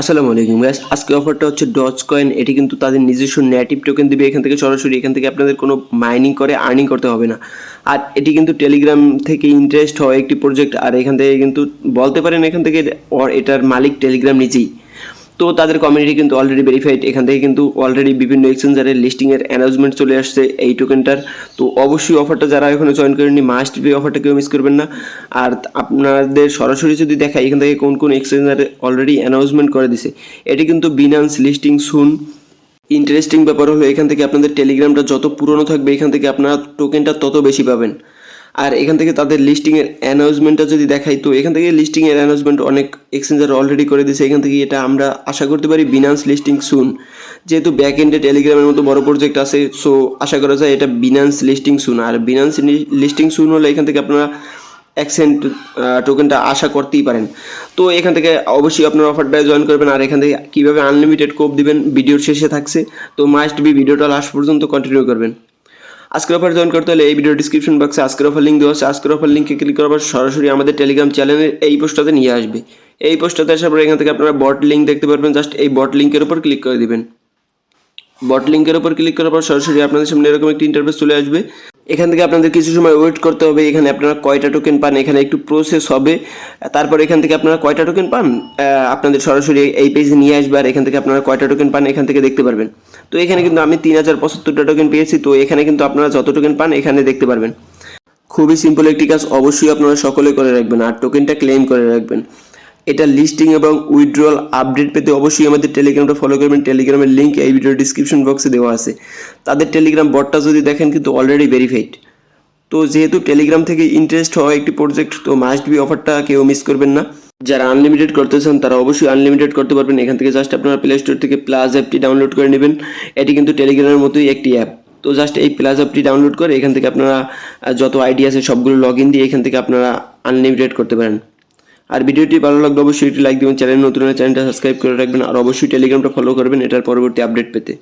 আসসালামু আলাইকুম গাইস, আজকে অফারটা হচ্ছে ডজ কয়েন। এটি কিন্তু তাদের নিজস্ব নেটিভ টোকেন দিবে। এখান থেকে সরাসরি এখান থেকে আপনাদের কোনো মাইনিং করে আর্নিং করতে হবে না। আর এটি কিন্তু টেলিগ্রাম থেকে ইন্টারেস্ট হয় একটি প্রজেক্ট। আর এখান থেকে কিন্তু বলতে পারেন এখান থেকে এটার মালিক টেলিগ্রাম নিজেই। তো তাদের কমিউনিটি কিন্তু অলরেডি ভেরিফাইড। এখান থেকে কিন্তু অলরেডি বিভিন্ন এক্সচেঞ্জারের লিস্টিংয়ের অ্যানাউন্সমেন্ট চলে আসছে এই টোকেনটার। তো অবশ্যই অফারটা যারা এখনো জয়েন করেননি মাস্ট বি অফারটা কেউ মিস করবেন না। আর আপনাদের সরাসরি যদি দেখায় এখান থেকে কোন কোন এক্সচেঞ্জারে অলরেডি অ্যানাউন্সমেন্ট করে দিছে, এটি কিন্তু বিনান্স লিস্টিং সুন। ইন্টারেস্টিং ব্যাপার হলো এখান থেকে আপনাদের টেলিগ্রামটা যত পুরনো থাকবে এখান থেকে আপনারা টোকেনটা তত বেশি পাবেন। আর এখান থেকে তাদের লিস্টিংয়ের অ্যানাউন্সমেন্টটা যদি দেখাই, তো এখান থেকে লিস্টিংয়ের অ্যানাউন্সমেন্ট অনেক এক্সচেঞ্জার অলরেডি করে দিয়েছে। এখান থেকে এটা আমরা আশা করতে পারি বিনান্স লিস্টিং সুন। যেহেতু ব্যাক এন্ডে টেলিগ্রামের মতো বড় প্রজেক্ট আছে, সো আশা করা যায় এটা বিনান্স লিস্টিং সুন। আর বিনান্স লিস্টিং সুন হলে এখান থেকে আপনারা অ্যাকসেন্ট টোকেনটা আশা করতেই পারেন। তো এখান থেকে অবশ্যই আপনার অফারটায় জয়েন করবেন। আর এখান থেকে কীভাবে আনলিমিটেড কোপ দিবেন ভিডিওর শেষে থাকছে, তো মাস্ট বি ভিডিওটা লাস্ট পর্যন্ত কন্টিনিউ করবেন। আজকের অফার জয়েন করতে হলে এই ভিডিও ডিসক্রিপশন বক্সে আজকের অফার লিঙ্ক দেওয়া আছে। আজকের অফার লিঙ্কে ক্লিক করার পর সরাসরি আমাদের টেলিগ্রাম চ্যানেলের এই পোস্টটাতে নিয়ে আসবে। এই পোস্টটাতে আসার পর এখান থেকে আপনারা বট লিঙ্ক দেখতে পারবেন। জাস্ট এই বট লিঙ্কের উপর ক্লিক করে দিবেন। বট লিঙ্কের উপর ক্লিক করার পর সরাসরি আপনাদের সামনে এরকম একটি ইন্টারফেস চলে আসবে। এখান থেকে আপনাদের কিছু সময় ওয়েট করতে হবে। এখানে আপনারা কয়টা টোকেন পান এখানে একটু প্রসেস হবে। তারপর এখান থেকে আপনারা কয়টা টোকেন পান আপনাদের সরাসরি এই পেজে নিয়ে আসবে। আর এখান থেকে আপনারা কয়টা টোকেন পান এখান থেকে দেখতে পারবেন। তো এখানে কিন্তু আমি 3075টা টোকেন পেয়েছি। তো এখানে কিন্তু আপনারা যত টোকেন পান এখানে দেখতে পারবেন। খুবই সিম্পল একটি কাজ, অবশ্যই আপনারা সকলে করে রাখবেন আর টোকেনটা ক্লেম করে রাখবেন। এটা লিস্টিং এবং উইথড্রল আপডেট পেতে অবশ্যই আমাদের টেলিগ্রামটা ফলো করবেন। টেলিগ্রামের লিঙ্ক এই ভিডিওর ডিসক্রিপশন বক্সে দেওয়া আছে। তাদের টেলিগ্রাম বটটা যদি দেখেন কিন্তু অলরেডি ভেরিফাইড। তো যেহেতু টেলিগ্রাম থেকে ইন্টারেস্ট হয় একটি প্রজেক্ট, তো মাস্ট বি অফারটা কেউ মিস করবেন না। যারা আনলিমিটেড করতে চান তারা অবশ্যই আনলিমিটেড করতে পারবেন। এখান থেকে জাস্ট আপনারা প্লে স্টোর থেকে প্লাস অ্যাপটি ডাউনলোড করে নেবেন। এটি কিন্তু টেলিগ্রামের মতোই একটি অ্যাপ। তো জাস্ট এই প্লাস অ্যাপটি ডাউনলোড করে এখান থেকে আপনারা যত আইডি আছে সবগুলো লগ ইন দিয়ে এখান থেকে আপনারা আনলিমিটেড করতে পারেন। আর ভিডিওটি ভালো লাগলে অবশ্যই একটি লাইক দেবেন। চ্যানেল নতুন হলে চ্যানেলটা সাবস্ক্রাইব করে রাখবেন। আর অবশ্যই টেলিগ্রামটা ফলো করবেন এটার পরবর্তী আপডেট পেতে।